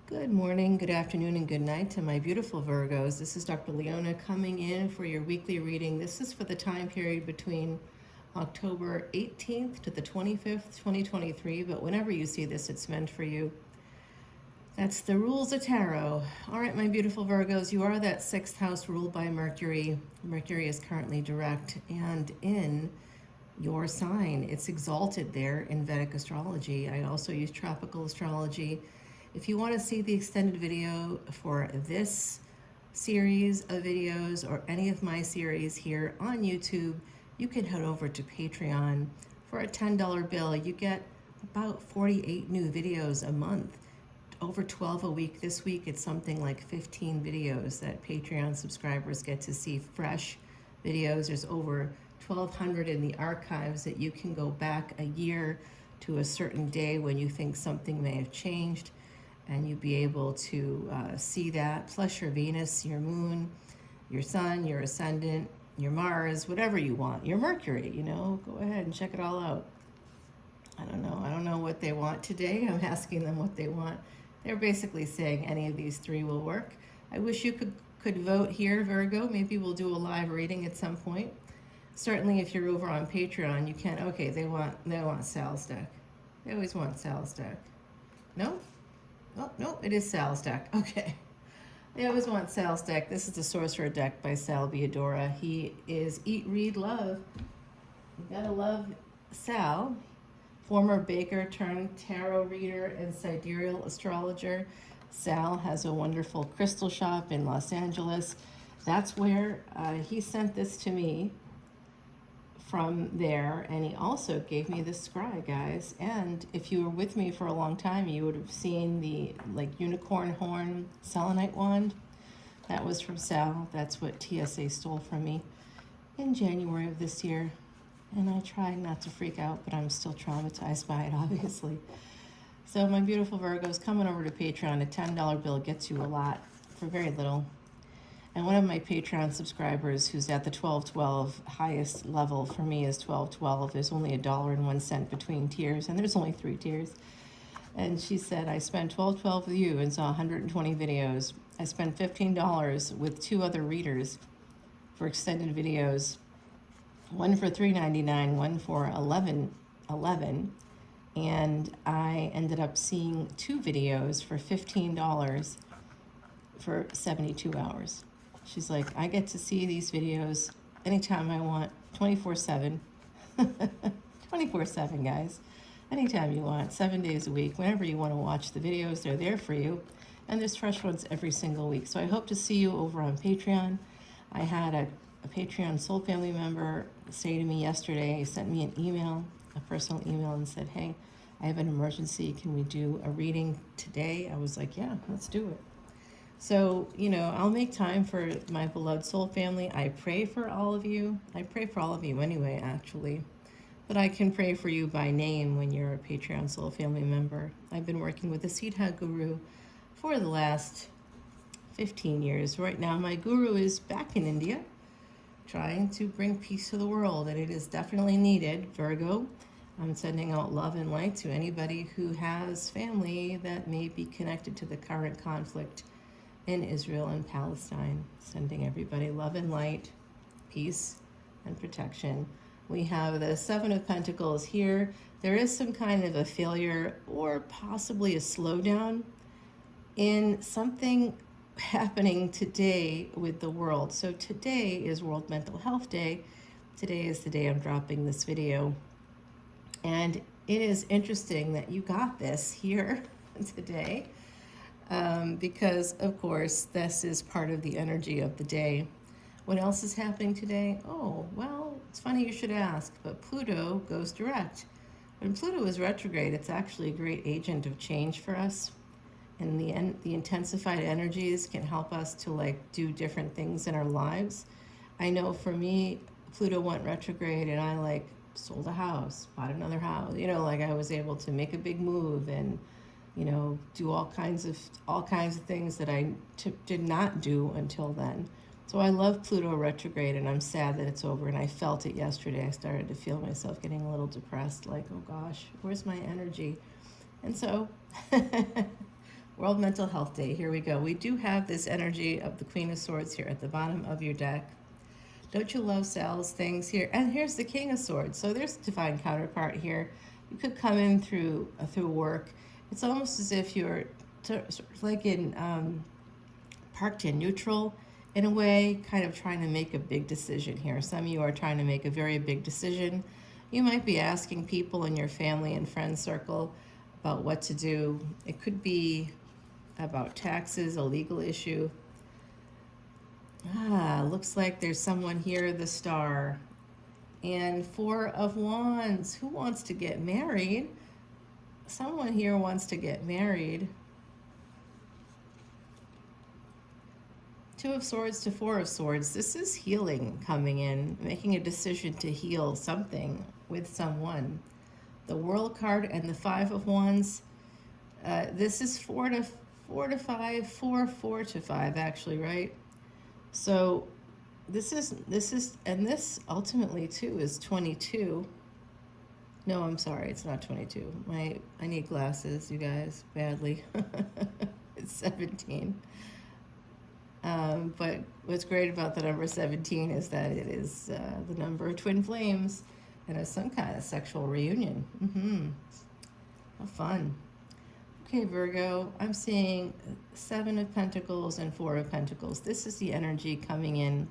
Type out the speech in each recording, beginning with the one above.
Good morning, good afternoon, and good night to my beautiful Virgos. This is Dr. Leona coming in for your weekly reading. This is for the time period between October 18th to the 25th, 2023, but whenever you see this, it's meant for you. That's the rules of tarot. All right, my beautiful Virgos, you are that sixth house ruled by Mercury. Mercury is currently direct and in your sign. It's exalted there in Vedic Astrology. I also use tropical astrology. If you want to see the extended video for this series of videos or any of my series here on YouTube, you can head over to Patreon. For a $10 bill, you get about 48 new videos a month, over 12 a week. This week, it's something like 15 videos that Patreon subscribers get to see, fresh videos. There's over 1,200 in the archives that you can go back a year to a certain day when you think something may have changed, and you'll be able to see that, plus your Venus, your moon, your sun, your ascendant, your Mars, whatever you want, your Mercury, go ahead and check it all out. I don't know what they want today. I'm asking them what they want. They're basically saying any of these three will work. I wish you could vote here, Virgo. Maybe we'll do a live reading at some point. Certainly if you're over on Patreon, you can. Okay, they want Sal's deck. They always want Sal's deck. No? Oh, no, it is Sal's deck. Okay. They always want Sal's deck. This is the Sorcerer deck by Sal Biodora. He is Eat, Read, Love. You gotta love Sal. Former baker turned tarot reader and sidereal astrologer. Sal has a wonderful crystal shop in Los Angeles. That's where he sent this to me from there, and he also gave me this scry, guys. And if you were with me for a long time, you would have seen the unicorn horn selenite wand. That was from Sal. That's what TSA stole from me in January of this year. And I tried not to freak out, but I'm still traumatized by it, obviously. So my beautiful Virgos, coming over to Patreon, a $10 bill gets you a lot for very little. And one of my Patreon subscribers who's at the 1212 highest level for me is 1212. There's only $1.01 between tiers, and there's only 3 tiers. And she said, I spent 1212 with you and saw 120 videos. I spent $15 with 2 other readers for extended videos. One for $3.99, one for $11.11. And I ended up seeing 2 videos for $15 for 72 hours. She's like, I get to see these videos anytime I want, 24/7. 24/7, guys. Anytime you want, 7 days a week. Whenever you want to watch the videos, they're there for you. And there's fresh ones every single week. So I hope to see you over on Patreon. I had a Patreon soul family member say to me yesterday, he sent me an email, a personal email, and said, hey, I have an emergency. Can we do a reading today? I was like, yeah, let's do it. So, I'll make time for my beloved soul family. I pray for all of you. I pray for all of you anyway, actually. But I can pray for you by name when you're a Patreon soul family member. I've been working with the Siddha Guru for the last 15 years. Right now, my guru is back in India, trying to bring peace to the world, and it is definitely needed. Virgo, I'm sending out love and light to anybody who has family that may be connected to the current conflict in Israel and Palestine. Sending everybody love and light, peace and protection. We have the 7 of Pentacles here. There is some kind of a failure or possibly a slowdown in something happening today with the world. So today is World Mental Health Day. Today is the day I'm dropping this video. And it is interesting that you got this here today. Because, of course, this is part of the energy of the day. What else is happening today? Oh, well, it's funny you should ask, but Pluto goes direct. When Pluto is retrograde, it's actually a great agent of change for us. And the intensified energies can help us to, do different things in our lives. I know for me, Pluto went retrograde, and I, sold a house, bought another house. I was able to make a big move and do all kinds of things that I did not do until then. So I love Pluto retrograde, and I'm sad that it's over. And I felt it yesterday. I started to feel myself getting a little depressed, like, oh gosh, where's my energy? And so World Mental Health Day. Here we go. We do have this energy of the Queen of Swords here at the bottom of your deck. Don't you love Sal's things here? And here's the King of Swords. So there's a divine counterpart here. You could come in through work. It's almost as if you're sort of like in parked in neutral in a way, kind of trying to make a big decision here. Some of you are trying to make a very big decision. You might be asking people in your family and friend circle about what to do. It could be about taxes, a legal issue. Looks like there's someone here, the Star. And Four of Wands. Who wants to get married? Someone here wants to get married. Two of Swords to Four of Swords. This is healing coming in, making a decision to heal something with someone. The World card and the Five of Wands. This is 4 to 5, 4 to 5 actually, right? So this is, and this ultimately too is 22. No, I'm sorry, it's not 22. I need glasses, you guys, badly. It's 17. But what's great about the number 17 is that it is the number of twin flames and it's some kind of sexual reunion. How fun. Okay, Virgo, I'm seeing 7 of Pentacles and 4 of Pentacles. This is the energy coming in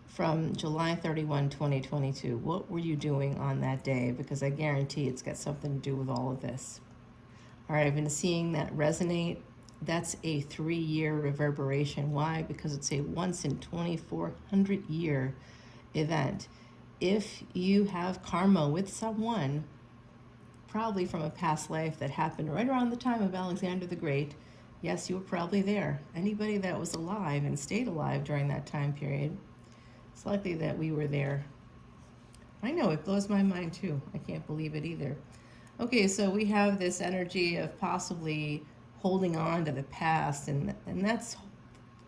from July 31, 2022. What were you doing on that day? Because I guarantee it's got something to do with all of this. All right, I've been seeing that resonate. That's a 3-year reverberation. Why? Because it's a once in 2,400 year event. If you have karma with someone, probably from a past life that happened right around the time of Alexander the Great, yes, you were probably there. Anybody that was alive and stayed alive during that time period, it's likely that we were there. I know, it blows my mind too. I can't believe it either. Okay, so we have this energy of possibly holding on to the past, and that's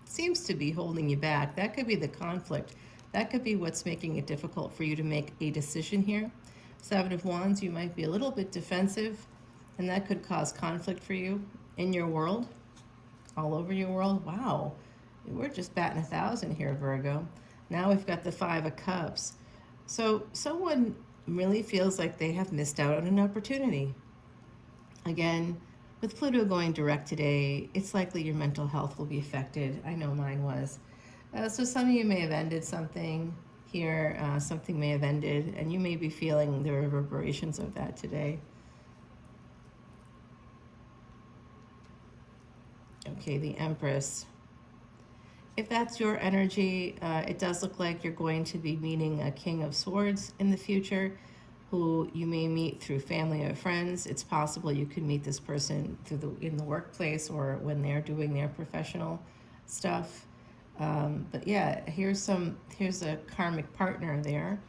seems to be holding you back. That could be the conflict. That could be what's making it difficult for you to make a decision here. 7 of Wands, you might be a little bit defensive, and that could cause conflict for you in your world, all over your world. Wow, we're just batting 1,000 here, Virgo. Now we've got the 5 of Cups. So someone really feels like they have missed out on an opportunity. Again, with Pluto going direct today, it's likely your mental health will be affected. I know mine was. So some of you may have ended something here. Something may have ended, and you may be feeling the reverberations of that today. Okay, the Empress. If that's your energy, it does look like you're going to be meeting a King of Swords in the future, who you may meet through family or friends. It's possible you could meet this person in the workplace or when they're doing their professional stuff. But yeah, here's a karmic partner there.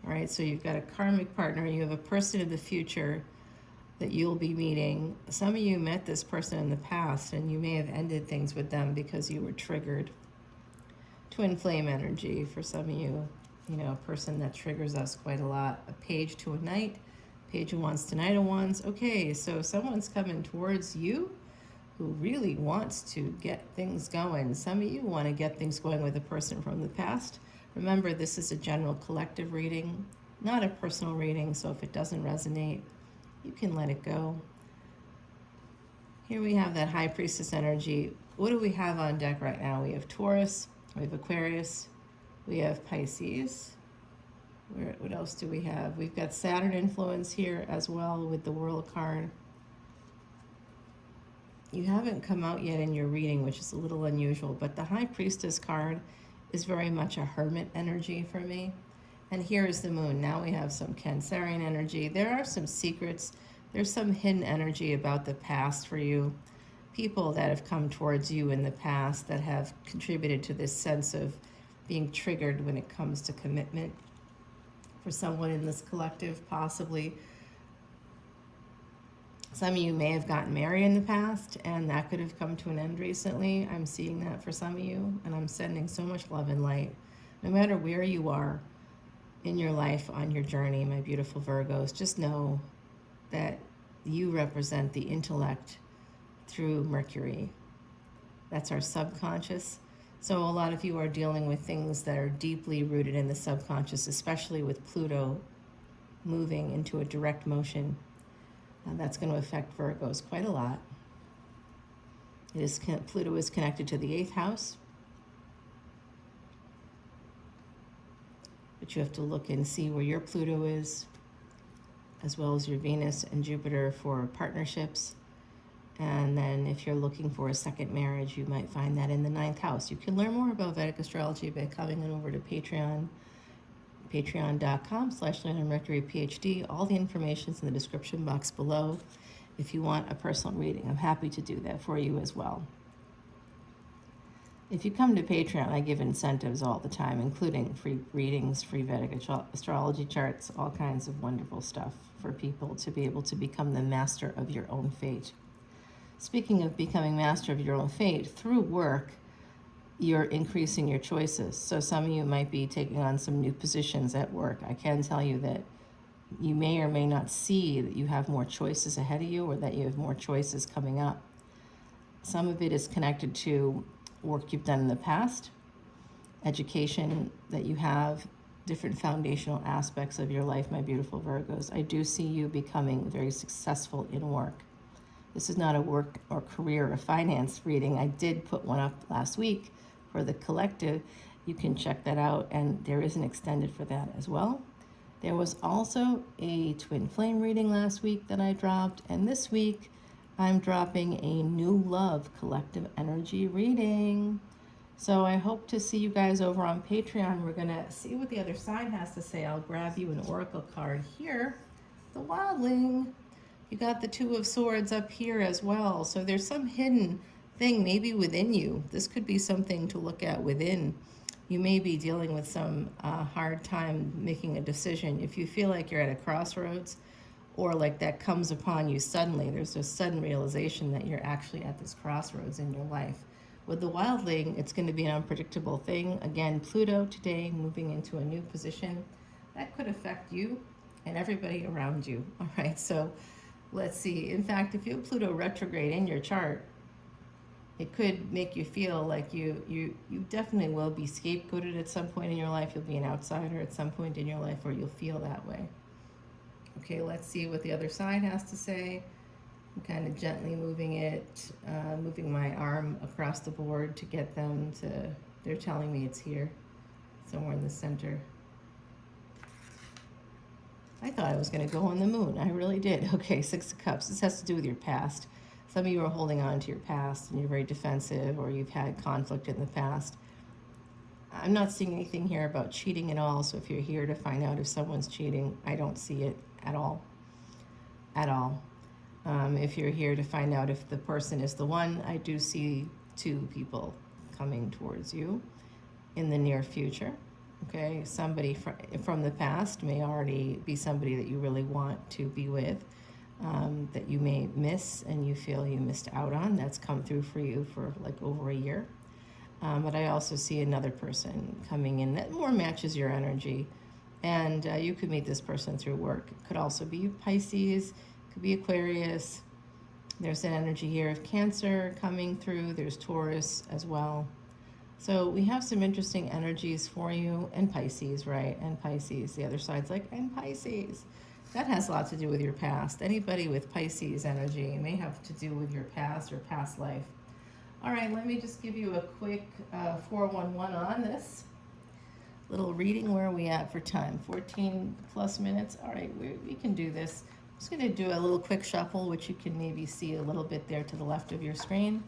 All right, so you've got a karmic partner. You have a person in the future that you'll be meeting. Some of you met this person in the past, and you may have ended things with them because you were triggered. Twin flame energy for some of you. You know, a person that triggers us quite a lot. A Page to a Knight, Page of Wands to Knight of Wands. Okay, so someone's coming towards you who really wants to get things going. Some of you want to get things going with a person from the past. Remember, this is a general collective reading, not a personal reading, so if it doesn't resonate, you can let it go. Here we have that High Priestess energy. What do we have on deck right now? We have Taurus, we have Aquarius, we have Pisces. What else do we have? We've got Saturn influence here as well with the World card. You haven't come out yet in your reading, which is a little unusual, but the High Priestess card is very much a hermit energy for me. And here is the Moon. Now we have some Cancerian energy. There are some secrets. There's some hidden energy about the past for you. People that have come towards you in the past that have contributed to this sense of being triggered when it comes to commitment. For someone in this collective, possibly. Some of you may have gotten married in the past, and that could have come to an end recently. I'm seeing that for some of you, and I'm sending so much love and light. No matter where you are in your life, on your journey, my beautiful Virgos, just know that you represent the intellect through Mercury. That's our subconscious. So a lot of you are dealing with things that are deeply rooted in the subconscious, especially with Pluto moving into a direct motion. That's going to affect Virgos quite a lot. Pluto is connected to the 8th house. But you have to look and see where your Pluto is, as well as your Venus and Jupiter for partnerships. And then if you're looking for a second marriage, you might find that in the 9th house. You can learn more about Vedic astrology by coming on over to Patreon, patreon.com/leonamercuryphd. All the information is in the description box below. If you want a personal reading, I'm happy to do that for you as well. If you come to Patreon, I give incentives all the time, including free readings, free Vedic astrology charts, all kinds of wonderful stuff for people to be able to become the master of your own fate. Speaking of becoming master of your own fate, through work, you're increasing your choices. So some of you might be taking on some new positions at work. I can tell you that you may or may not see that you have more choices ahead of you, or that you have more choices coming up. Some of it is connected to work you've done in the past, education that you have, different foundational aspects of your life, my beautiful Virgos. I do see you becoming very successful in work. This is not a work or career or finance reading. I did put one up last week for the collective. You can check that out, and there is an extended for that as well. There was also a twin flame reading last week that I dropped, and this week I'm dropping a new love collective energy reading. So I hope to see you guys over on Patreon. We're gonna see what the other side has to say. I'll grab you an oracle card here, the Wildling. You got the Two of Swords up here as well. So there's some hidden thing maybe within you. This could be something to look at within. You may be dealing with some hard time making a decision. If you feel like you're at a crossroads, or like that comes upon you suddenly, there's a sudden realization that you're actually at this crossroads in your life. With the Wildling, it's going to be an unpredictable thing. Again, Pluto today moving into a new position. That could affect you and everybody around you. All right, so let's see. In fact, if you have Pluto retrograde in your chart, it could make you feel like you definitely will be scapegoated at some point in your life. You'll be an outsider at some point in your life, or you'll feel that way. Okay, let's see what the other side has to say. I'm kind of gently moving my arm across the board to get them to, they're telling me it's here, somewhere in the center. I thought I was going to go on the moon. I really did. Okay, Six of Cups. This has to do with your past. Some of you are holding on to your past and you're very defensive, or you've had conflict in the past. I'm not seeing anything here about cheating at all. So if you're here to find out if someone's cheating, I don't see it at all. At all. If you're here to find out if the person is the one, I do see two people coming towards you in the near future. Okay, somebody from the past may already be somebody that you really want to be with, that you may miss and you feel you missed out on. That's come through for you for like over a year. But I also see another person coming in that more matches your energy. And you could meet this person through work. It could also be Pisces, could be Aquarius. There's an energy here of Cancer coming through. There's Taurus as well. So we have some interesting energies for you, and Pisces, right? And Pisces, the other side's like, and Pisces. That has a lot to do with your past. Anybody with Pisces energy may have to do with your past or past life. All right, let me just give you a quick 411 on this little reading. Where are we at for time? 14 plus minutes. All right, we can do this. I'm just going to do a little quick shuffle, which you can maybe see a little bit there to the left of your screen.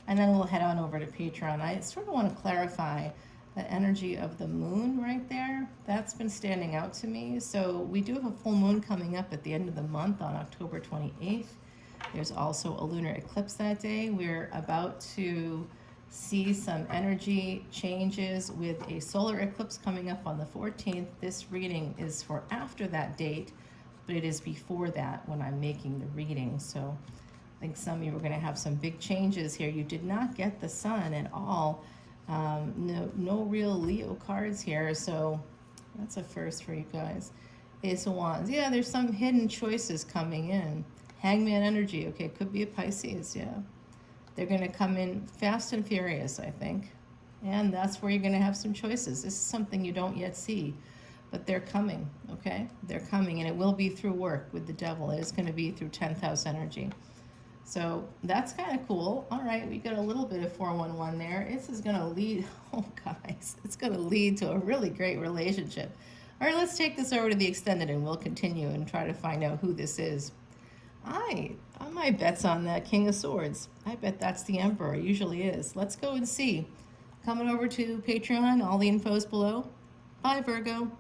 And then we'll head on over to Patreon. I sort of want to clarify the energy of the moon right there. That's been standing out to me. So we do have a full moon coming up at the end of the month on October 28th. There's also a lunar eclipse that day. We're about to see some energy changes with a solar eclipse coming up on the 14th. This reading is for after that date, but it is before that when I'm making the reading. So I think some of you are going to have some big changes here. You did not get the sun at all. No real Leo cards here, so that's a first for you guys. Ace of Wands. Yeah, there's some hidden choices coming in. Hangman energy. Okay, could be a Pisces, yeah. They're going to come in fast and furious, I think. And that's where you're going to have some choices. This is something you don't yet see, but they're coming, okay? They're coming, and it will be through work with the devil. It is going to be through 10th house energy. So that's kind of cool. All right, we got a little bit of 411 there. This is going to lead, oh guys, it's going to lead to a really great relationship. All right, let's take this over to the extended, and we'll continue and try to find out who this is. My bet's on that King of Swords. I bet that's the Emperor. It usually is. Let's go and see. Coming over to Patreon. All the info's below. Bye, Virgo.